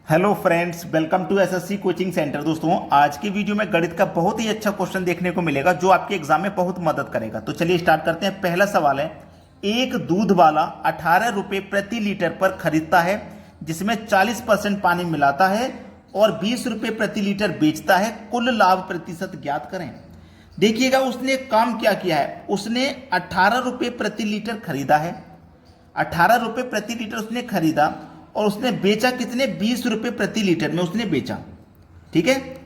Hello friends, welcome to SSC coaching centre. दोस्तों, आज की वीडियो में गणित का बहुत ही अच्छा क्वेश्चन देखने को मिलेगा जो आपके एग्जाम में बहुत मदद करेगा। तो चलिए स्टार्ट करते हैं। पहला सवाल है, एक दूध वाला 18 रुपये प्रति लीटर पर खरीदता है जिसमें 40% पानी मिलाता है और 20 रुपये प्रति लीटर बेचता है। कुल लाभ प्रतिशत ज्ञात करें। देखिएगा, उसने काम क्या किया है। उसने 18 रुपये प्रति लीटर खरीदा है। 18 रुपये प्रति लीटर उसने खरीदा और उसने बेचा कितने, 20 रुपये प्रति लीटर में उसने बेचा। ठीक है,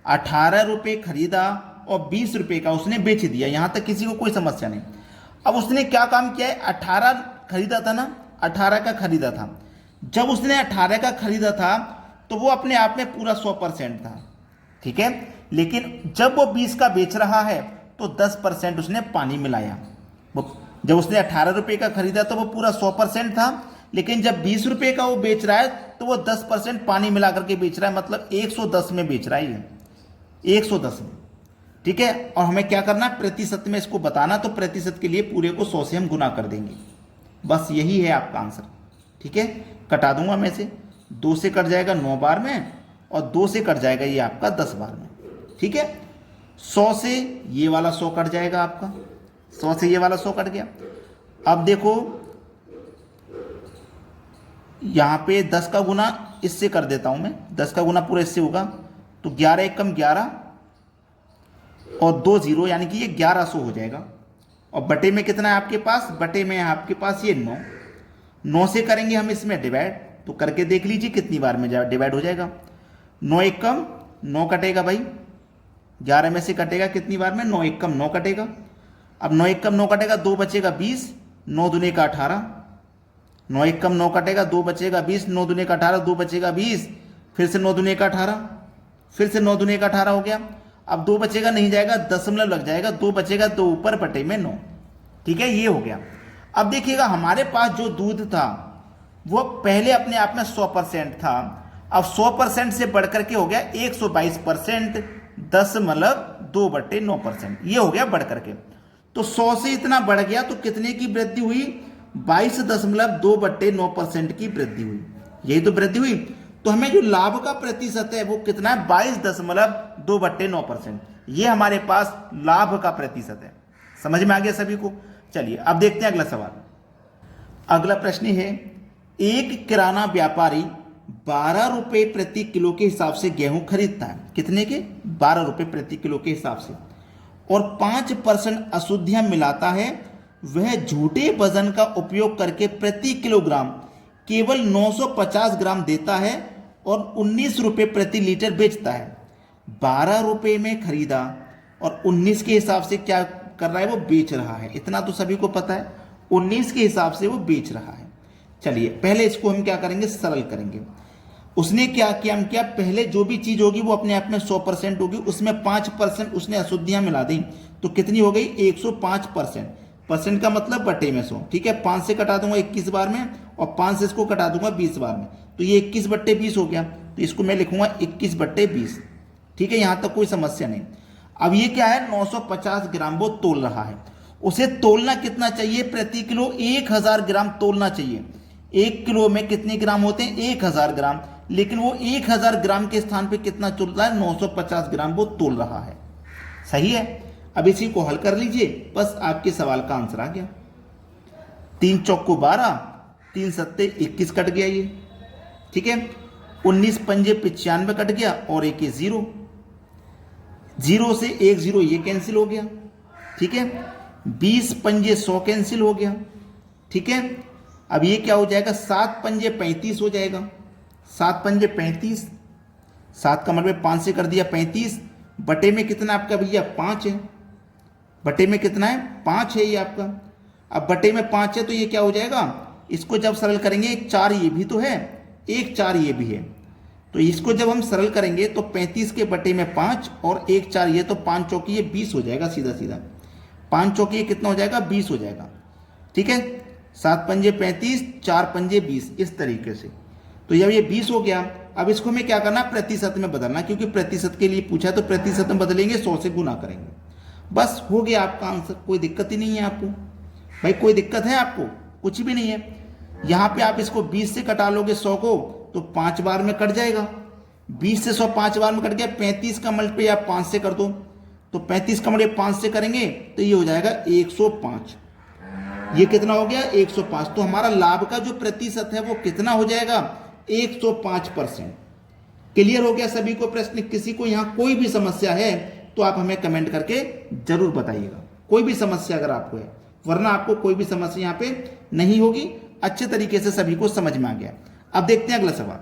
18 रुपये खरीदा और 20 रुपये का उसने बेच दिया। यहां तक किसी को कोई समस्या नहीं। अब उसने क्या काम किया है, 18 खरीदा था ना, 18 का खरीदा था। जब उसने 18 का खरीदा था तो वो अपने आप में पूरा 100% था। ठीक है, लेकिन जब वो 20 का बेच रहा है तो 10% उसने पानी मिलाया। वो जब उसने 18 रुपये का खरीदा तो वो पूरा 100% था, लेकिन जब 20 रुपये का वो बेच रहा है तो वो 10% पानी मिला करके बेच रहा है, मतलब 110 में बेच रहा है ये, 110 में। ठीक है, और हमें क्या करना है, प्रतिशत में इसको बताना। तो प्रतिशत के लिए पूरे को 100 से हम गुना कर देंगे। बस यही है आपका आंसर। ठीक है, कटा दूंगा मैं से, 2 से कट जाएगा 9 बार में और 2 से कट जाएगा ये आपका 10 बार में। ठीक है, 100 से ये वाला 100 कट जाएगा आपका, 100 से ये वाला 100 कट गया। अब देखो, यहां पे 10 का गुना इससे कर देता हूं मैं, 10 का गुना पूरा इससे होगा तो 11 एकम 11 और 2 0, यानी कि ये 1100 हो जाएगा। और बटे में कितना है आपके पास, बटे में है आपके पास ये 9। 9 से करेंगे हम इसमें डिवाइड, तो करके देख लीजिए कितनी बार में डिवाइड हो जाएगा। 9 एकम 9 कटेगा भाई, 11 में से कटेगा कितनी बार में, 9 एकम 9 कटेगा। अब 9 एकम 9 कटेगा, 2 बचेगा 20, 9 दूने का 18। 9 एकम 9 कटेगा, 2 बचेगा 20, 9 दूने का 18, 2 बचेगा 20, फिर से 9 दूने का 18, फिर से 9 दूने का 18 हो गया। अब 2 बचेगा, नहीं जाएगा, दशमलव लग जाएगा, 2 बचेगा, 2 ऊपर बटे में 9। ठीक है, ये हो गया। अब देखिएगा, हमारे पास जो दूध था वो पहले अपने आप में 100% था। अब 100% से बढ़कर के हो गया 122%, 10.2/9%, ये हो गया बढ़ करके। तो 100 से इतना बढ़ गया तो कितने की वृद्धि हुई, 22.2/9% की वृद्धि हुई। यही तो वृद्धि हुई। तो हमें जो लाभ का प्रतिशत है वो कितना है, 22.2/9%। ये हमारे पास लाभ का प्रतिशत है। समझ में आ गया सभी को। चलिए अब देखते हैं अगला सवाल। अगला प्रश्न है, एक किराना व्यापारी 12 रुपये प्रति किलो के हिसाब से गेहूं खरीदता है। कितने के, 12 रुपये प्रति किलो के हिसाब से, और 5% अशुद्धियां मिलाता है। वह झूठे वजन का उपयोग करके प्रति किलोग्राम केवल 950 ग्राम देता है और 19 रुपये प्रति लीटर बेचता है। 12 रुपये में खरीदा और 19 के हिसाब से क्या कर रहा है, वो बेच रहा है। इतना तो सभी को पता है, 19 के हिसाब से वो बेच रहा है। चलिए पहले इसको हम क्या करेंगे, सरल करेंगे। उसने क्या किया, हम क्या, पहले जो भी चीज होगी वो अपने आप में 100% होगी, उसमें 5% उसने अशुद्धियां मिला दी तो कितनी हो गई, 105%। परसेंट का मतलब बटे में 100। ठीक है, 5 से कटा दूंगा 21 बार में और 5 से इसको कटा दूंगा 20 बार में, तो ये 21/20 हो गया। तो इसको मैं लिखूंगा 21/20। ठीक है, यहां तक कोई समस्या नहीं। अब ये क्या है, 950 ग्राम वो तोल रहा है। उसे तोलना कितना चाहिए प्रति किलो, 1000 ग्राम तोलना चाहिए। 1 किलो में कितने ग्राम होते हैं, 1000 ग्राम, लेकिन वो 1000 ग्राम के स्थान पे कितना तोल रहा है, 950 ग्राम वो तोल रहा है। सही है। अब इसी को हल कर लीजिए, बस आपके सवाल का आंसर आ गया। 3 चौको 12, 3 सत्ते 21 कट गया ये। ठीक है, 19 पंजे 95 कट गया और एक 0, 0 से 1 0 ये कैंसिल हो गया। ठीक है, 20 पंजे 100 कैंसिल हो गया। ठीक है, अब ये क्या हो जाएगा, 7 पंजे 35 हो जाएगा। 7 पंजे 35, 7 का मतलब 5 से कर दिया 35, बटे में कितना आपका भैया 5 है। बटे में कितना है, 5 है ये आपका। अब बटे में 5 है तो ये क्या हो जाएगा, इसको जब सरल करेंगे, 1 4 ये भी तो है, 1 4 ये भी है, तो इसको जब हम सरल करेंगे तो 35 के बटे में 5 और 1 4 ये, तो 5 चौकी ये 20 हो जाएगा सीधा सीधा। 5 चौकी ये कितना हो जाएगा, 20 हो जाएगा। ठीक है, 7 पंजे 35, 4 पंजे 20, इस तरीके से। तो जब ये 20 हो गया, अब इसको हमें क्या करना, प्रतिशत में बदलना, क्योंकि प्रतिशत के लिए पूछा तो प्रतिशत में बदलेंगे, 100 से गुना करेंगे। बस हो गया आपका आंसर। कोई दिक्कत ही नहीं है आपको भाई, कोई दिक्कत है आपको, कुछ भी नहीं है। यहां पे आप इसको 20 से कटा लोगे 100 को, तो 5 बार में कट जाएगा। 20 से 100 5 बार में कट गया। 35 का मल्टीप्लाई आप 5 से कर दो, तो 35 का मल्टीप्लाई 5 से करेंगे तो ये हो जाएगा 105। ये कितना हो गया? 105। तो हमारा लाभ का जो प्रतिशत है वो कितना हो जाएगा? 105%। क्लियर हो गया सभी को प्रश्न? किसी को यहाँ कोई भी समस्या है तो आप हमें कमेंट करके जरूर बताइएगा, कोई भी समस्या अगर आपको है, वरना आपको कोई भी समस्या यहाँ पे नहीं होगी। अच्छे तरीके से सभी को समझ में आ गया। अब देखते हैं अगला सवाल।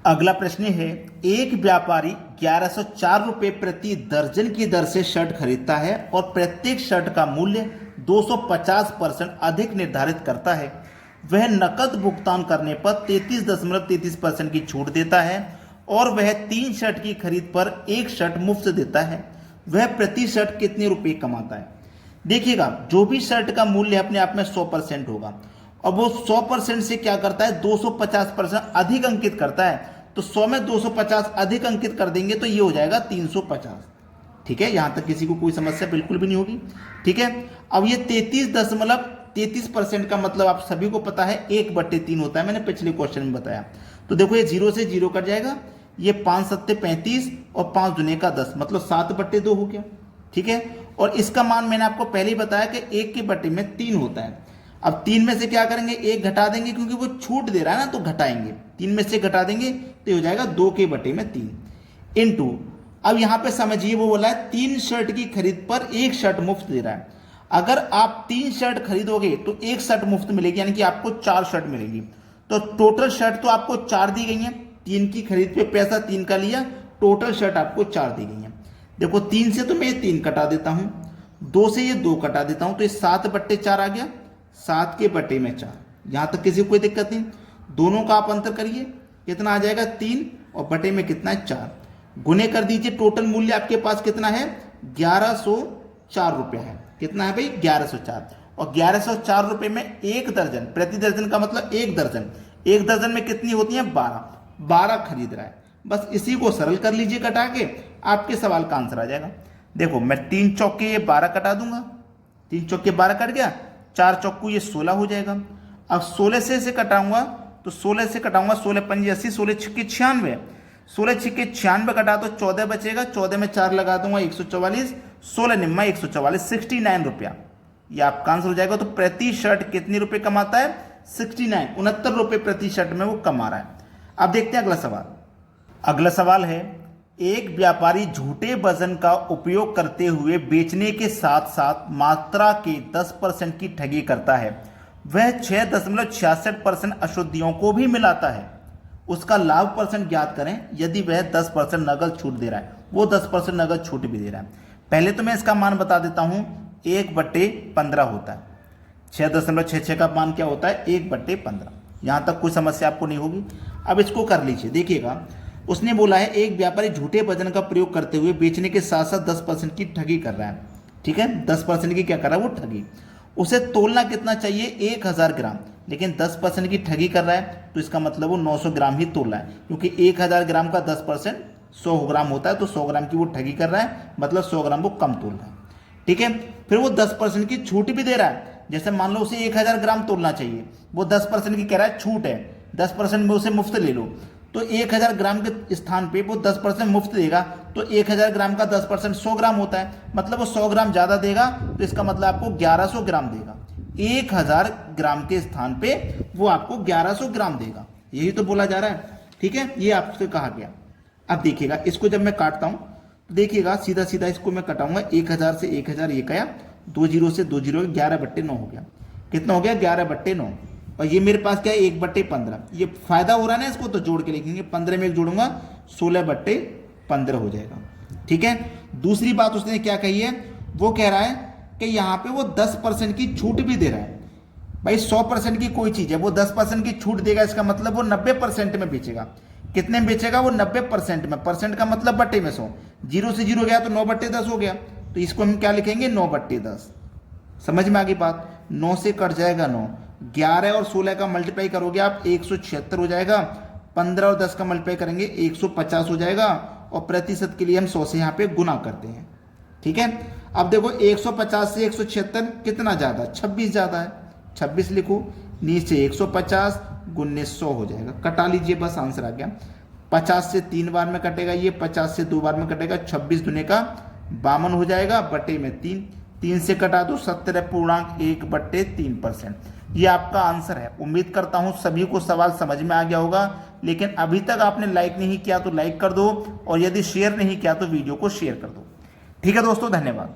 अगला प्रश्न है, एक व्यापारी 1104 रुपये प्रति दर्जन की दर से शर्ट खरीदता है और प्रत्येक शर्ट का मूल्य 250% अधिक निर्धारित करता है। वह नकद भुगतान करने पर 33.33% की छूट देता है और वह 3 शर्ट की खरीद पर 1 शर्ट मुफ्त देता है। वह प्रति शर्ट कितने रुपए कमाता है? देखिएगा, जो भी शर्ट का मूल्य अपने आप में 100% होगा और वो 100% से क्या करता है? 250% अधिक अंकित करता है। तो 100 में 250 अधिक अंकित कर देंगे तो ये हो जाएगा 350। ठीक है, यहां तक किसी को कोई समस्या बिल्कुल भी नहीं होगी। ठीक है, अब ये 33% का मतलब आप सभी को पता है 1/3 होता है, मैंने पिछले क्वेश्चन में बताया। तो देखो ये 0 से 0 कट जाएगा, ये 5 सत्ते 35 और 5 दूने का 10, मतलब 7/2 हो गया। ठीक है, और इसका मान मैंने आपको पहले ही बताया कि 1 के बटे में 3 होता है। अब 3 में से क्या करेंगे? 1 घटा देंगे, क्योंकि वो छूट दे रहा है ना, तो घटाएंगे। 3 में से घटा देंगे तो हो जाएगा 2 के बटे में 3 इंटू, अब यहां पे समझिए वो बोला है 3 शर्ट की खरीद पर 1 शर्ट मुफ्त दे रहा है। अगर आप 3 शर्ट खरीदोगे तो 1 शर्ट मुफ्त मिलेगी, यानी कि आपको 4 शर्ट मिलेगी। तो टोटल शर्ट तो आपको 4 दी गई है, 3 की खरीद पे पैसा 3 का लिया, टोटल शर्ट आपको 4 दी गई है। देखो 3 से तो मैं 3 कटा देता हूं, 2 से ये 2 कटा देता हूं, तो ये 7/4 आ गया, 7 के बटे में 4। यहां तक किसी को कोई दिक्कत नहीं। दोनों का आप अंतर करिए, कितना आ जाएगा? 3 और बटे में कितना है? 4। गुने कर दीजिए, टोटल मूल्य आपके पास कितना है? 1104 रुपया है। कितना है भाई? 1104। और 1104 रुपये में 1 दर्जन, प्रति दर्जन का मतलब 1 दर्जन, 1 दर्जन में कितनी होती है? 12 खरीद रहा है। बस इसी को सरल कर लीजिए कटा के, आपके सवाल का आंसर आ जाएगा। देखो मैं 3 चौके ये 12 कटा दूंगा, 3 चौके 12 कट गया, 4 चौकू ये 16 हो जाएगा। अब 16 से इसे कटाऊंगा तो 16 से कटाऊंगा, 16 पंजे 80, 16 छिक्के 96, 16 छिक्के 96 कटा तो 14 बचेगा, 14 में 4 लगा दूंगा 144, 16 निम्मा 144, 69 रुपया ये आपका आंसर हो जाएगा। तो प्रति शर्ट कितने रुपए कमाता है? 69, 69 रुपए प्रति शर्ट में वो कमा रहा है। अब देखते हैं अगला सवाल। अगला सवाल है, एक व्यापारी झूठे वजन का उपयोग करते हुए बेचने के साथ साथ मात्रा के 10% की ठगी करता है। वह 6.66% अशुद्धियों को भी मिलाता है। उसका लाभ परसेंट ज्ञात करें यदि वह 10% नगद छूट दे रहा है, वो 10% नगद छूट भी दे रहा है। पहले तो मैं इसका मान बता देता हूं, 1/15 होता है। 6.66 का मान क्या होता है? 1/15। यहां तक कोई समस्या आपको नहीं होगी। अब इसको कर लीजिए। देखिएगा, उसने बोला है एक व्यापारी झूठे वजन का प्रयोग करते हुए बेचने के साथ साथ 10% की ठगी कर रहा है। ठीक है, 10% की क्या कर रहा है? वो ठगी। उसे तोलना कितना चाहिए? 1000 ग्राम, लेकिन 10% की ठगी कर रहा है तो इसका मतलब वो 900 ग्राम ही तोल रहा है, क्योंकि 1000 ग्राम का 10% 100 ग्राम होता है, तो 100 ग्राम की वो ठगी कर रहा है, मतलब 100 ग्राम वो कम तोल रहा है। ठीक है, फिर वो 10% की छूट भी दे रहा है। जैसे मान लो उसे 1000 ग्राम तोलना चाहिए, वो 10% की कह रहा है छूट है, 10% में उसे मुफ्त ले लो, तो 1000 ग्राम के स्थान पे वो 10% मुफ्त देगा, तो 1000 ग्राम का 10% 100 ग्राम होता है, मतलब वो 100 ग्राम ज़्यादा देगा, तो इसका मतलब आपको 1100 ग्राम देगा। 1000 ग्राम के स्थान पे वो आपको 1100 ग्राम देगा, यही तो बोला जा रहा है। ठीक है, ये आपसे कहा गया। अब देखिएगा, इसको जब मैं काटता हूँ तो देखिएगा सीधा सीधा इसको मैं कटाऊंगा, 1000 से 1000 ये गया, 2 जीरो से 2 जीरो, 11/9 हो गया। कितना हो गया? 11/9। और ये मेरे पास क्या है? 1/15। ये फायदा हो रहा है ना, इसको तो जोड़ के लिखेंगे, 15 में 1 जोड़ूंगा, 16/15 हो जाएगा। ठीक है, दूसरी बात उसने क्या कही है? वो कह रहा है कि यहाँ पे वो 10% की छूट भी दे रहा है। भाई 100% की कोई चीज़ है, वो 10% की छूट देगा, इसका मतलब वो 90% में बेचेगा। कितने में बेचेगा? वो 90% में। परसेंट का मतलब बट्टे में 100, 0 से 0 गया तो 9/10 हो गया, तो इसको हम क्या लिखेंगे? 9/10। समझ में आ गई बात? 9 से कट जाएगा 9, 11 और 16 का मल्टीप्लाई करोगे आप 176 हो जाएगा, 15 और 10 का मल्टीप्लाई करेंगे 150 हो जाएगा, और प्रतिशत के लिए हम 100 से यहाँ पे गुना करते हैं। ठीक है, अब देखो 150 से 176 कितना ज़्यादा? 26 ज़्यादा है, 26 लिखो, नीचे 150 गुन्ने 100 हो जाएगा। कटा लीजिए, बस आंसर आ गया। 50 से 3 बार में कटेगा, ये 50 से 2 बार में कटेगा, 26 दुने का 52 हो जाएगा, बटे में 3, 3 से कटा दो 17.1/3%। ये आपका आंसर है। उम्मीद करता हूं सभी को सवाल समझ में आ गया होगा, लेकिन अभी तक आपने लाइक नहीं किया तो लाइक कर दो, और यदि शेयर नहीं किया तो वीडियो को शेयर कर दो। ठीक है दोस्तों, धन्यवाद।